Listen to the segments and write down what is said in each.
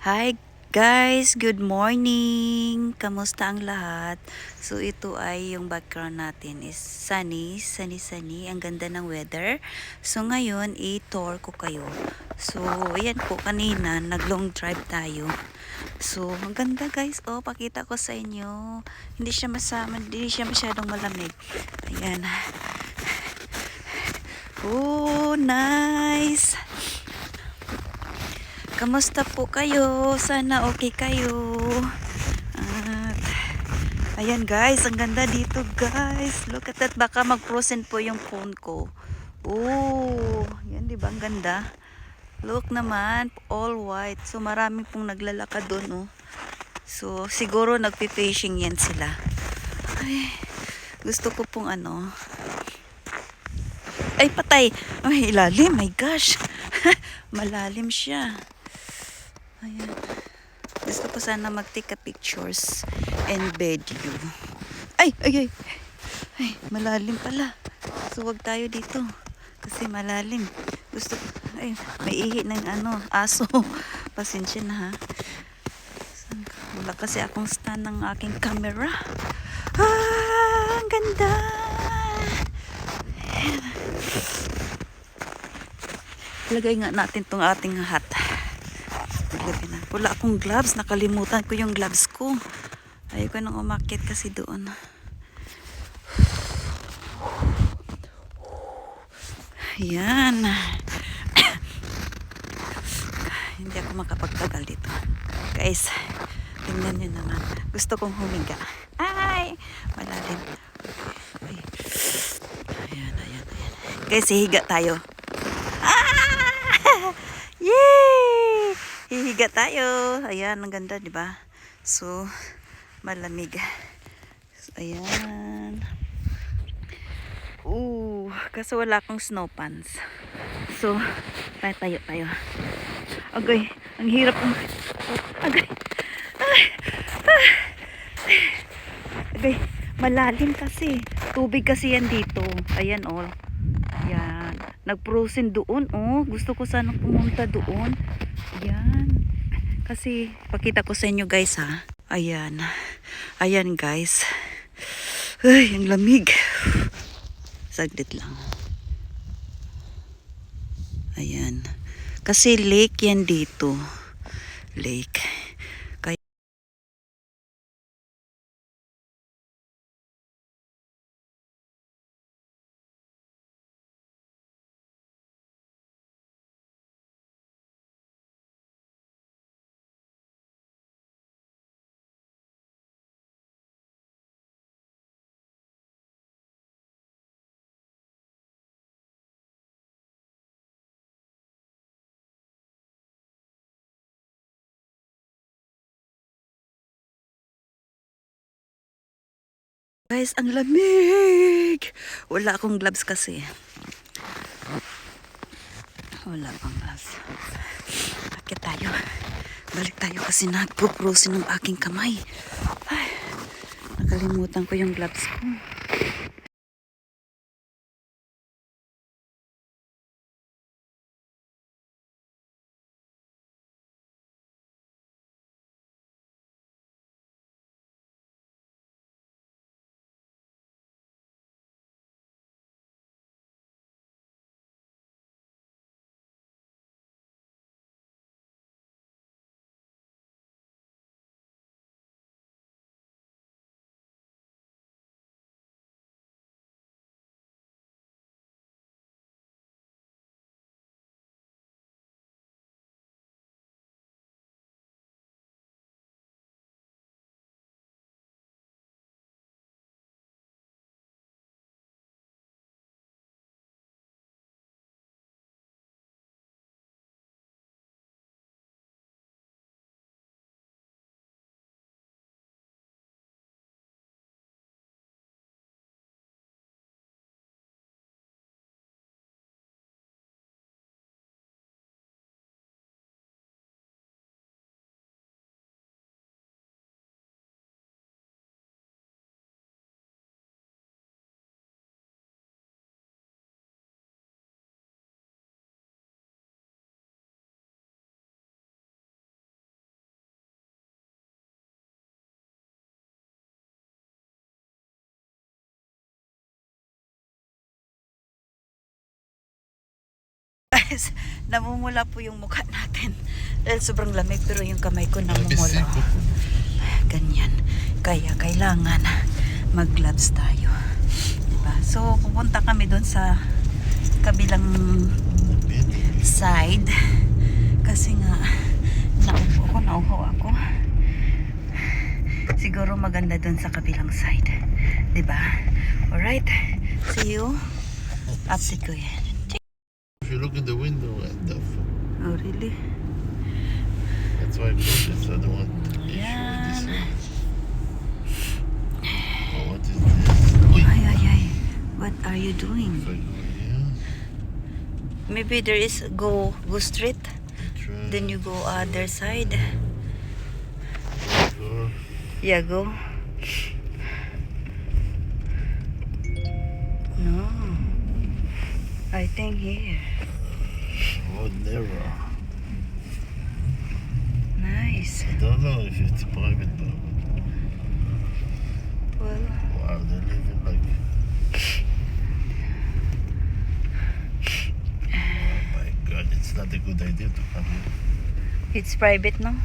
Hi guys, good morning. Kamusta ang lahat? So ito ay yung background natin is sunny. Ang ganda ng weather. So ngayon, i-tour ko kayo. So ayan po, kanina nag-long drive tayo. So ang ganda guys. Oh, pakita ko sa inyo. Hindi siya masyadong malamig. Ayan. Oh, nice. Kamusta po kayo? Sana okay kayo. At, ayan guys, ang ganda dito guys. Look at that. Baka mag-frozen po yung phone ko. Oh, yan di ba ang ganda? Look naman, all white. So marami pong naglalakad doon, oh. So siguro nagpi-fishing yan sila. Ay, gusto ko pong ano. Ay, patay. Ay, ilalim. My gosh. Malalim siya. Ayan. Gusto ko sana mag-take a pictures and video. Ay. Ay, malalim pala. So, wag tayo dito. Kasi malalim. Gusto ko, ay, may ihi ng aso. Pasensya na ha. Wala kasi akong stand ng aking camera. Ang ganda. Lagay nga natin tong ating hat. Wala akong gloves. Nakalimutan ko yung gloves ko. Ayoko nang umakyat kasi doon. Yan. Hindi ako makapagtagal dito. Guys, tingnan nyo naman. Gusto kong humiga. Ay! Malalim. Ay. Ayan. Guys, hihiga tayo. Ah! Yay! Hihiga tayo. Ayan, ang ganda, di ba? So, malamig. So, ayan. Kasi wala akong snow pants. So, tayo. Agay, ang hirap. Agay. Agay, malalim kasi. Tubig kasi yan dito. Ayan, oh. Yan. Nag-frozen doon, oh. Gusto ko sana pumunta doon. Yan. Kasi, pakita ko sa inyo, guys, ha. Ayan, guys. Ay, ang lamig. Saglit lang. Ayan. Kasi lake yan dito. Lake. Guys, ang lamig. Wala akong gloves kasi. Wala akong gloves. Bakit tayo? Balik tayo kasi nagpo-frozen ng aking kamay. Ay, nakalimutan ko yung gloves ko. guys, namumula po yung mukha natin. Dahil sobrang lamig pero yung kamay ko Maybe namumula. sick. Ganyan. Kaya kailangan mag-gloves tayo. Diba? So, pupunta kami doon sa kabilang side. Kasi nga, nauho ako. Siguro maganda doon sa kabilang side. Diba? Alright. See you. Update ko yan. If you look in the window and Oh, really? that's why I closed it, so I don't want issue with this Yan. one. Oh, what is this? Uy! Ay. What are you doing? If I go here, Maybe there is go straight. try Then you go other side. go. Yeah, go. No. I think here. Oh, never. Nice. I don't know if it's private though. Well, Wow, they live in like. Oh my god, it's not a good idea to come here. it's private, no?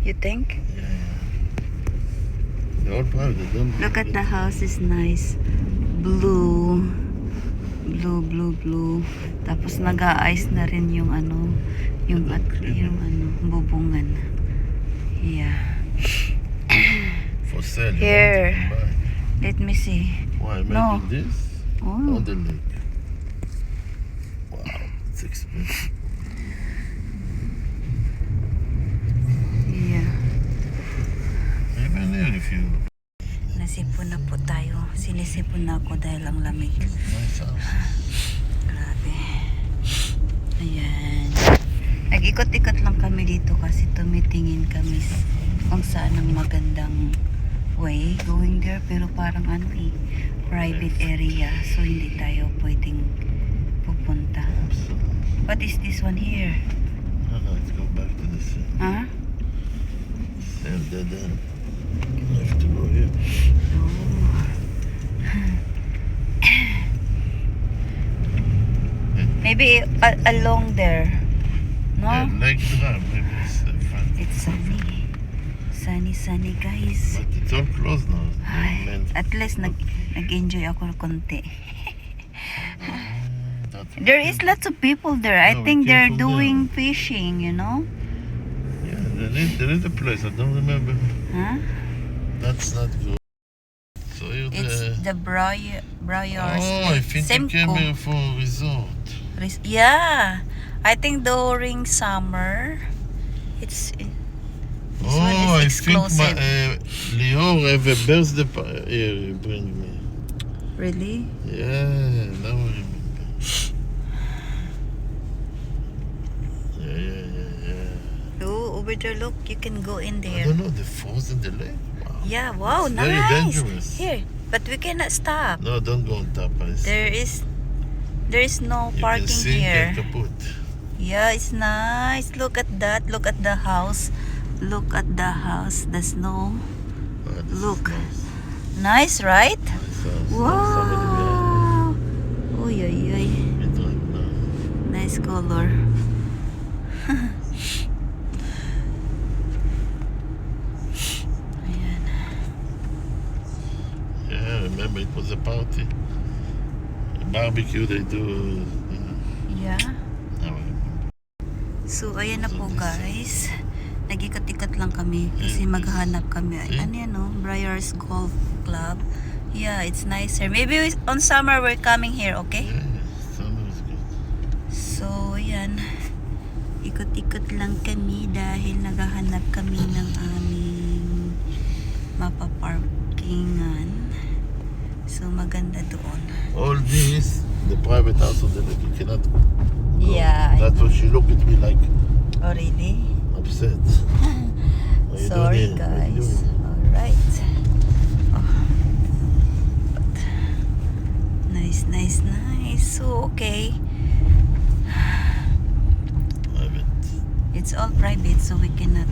You think? Yeah. They're all private, they don't. Look at the house is nice. Blue. Blue. Tapos nag-a-ice na rin yung ano, yung bubungan. Yeah. For sale. you Here. want, you can buy. Let me see. Why No. making this Oh. on the lake? Wow, it's expensive. Yeah. Even here, if you Nasipon na po tayo. Sinisipon na ako dahil ang lamig. nice house. Grabe. Ayan. Nag-ikot-ikot lang kami dito kasi tumitingin kami kung saan ang magandang way going there. Pero parang private area. So hindi tayo pwedeng pupunta. What is this one here? No, let's go back to the same. Huh? Same dead end. You have to go here. Maybe along there. No? Yeah, Lake Drive, maybe it's the front. It's sunny guys. But it's all closed now. Ay, Main- at least nag-enjoy ako konti. That's There is lots of people there. I No, we think came they're from doing fishing, you know? Yeah, there is a place. I don't remember. Huh? That's not good. So you're It's the Briars. Oh, I think you came Semco. here for a resort. Yeah. I think during summer, it's this one Oh, I is think my exclusive. Lior have a birthday here. Bring me. Really? Yeah, now I remember. Yeah. Oh, over there, look. You can go in I there. don't know, the falls in the lake. Wow. Yeah, wow, It's very nice. dangerous. Here, but we cannot stop. No, don't go on top. There is no you can parking sink here. and kaput. Yeah, it's nice. Look at that. Look at the house. Look at the house. The snow. Ah, this is Look. nice. Nice, right? Nice house. Somebody Wow. Uy. behind. We drive now. Nice color. Ayan. Yeah, remember it was a party. A barbecue they do. Yeah. Now I remember. So, ayan na So po this- guys. Nag-ikot-ikot lang kami kasi Yeah, maghahanap kami. see? Ano yan, no? Briars Golf Club. Yeah, it's nicer. Maybe on summer we're coming here, okay? Yeah, summer is good. So, yan. Ikot-ikot lang kami dahil naghahanap kami ng aming mapaparkingan. So, maganda doon. All this, the private house on the lake, you cannot go. Yeah. That's why she looked at me like Oh, really? upset. What you Sorry, doing here? What you guys. doing? Alright. Oh. Nice. So, okay. I mean, It's all private, so we cannot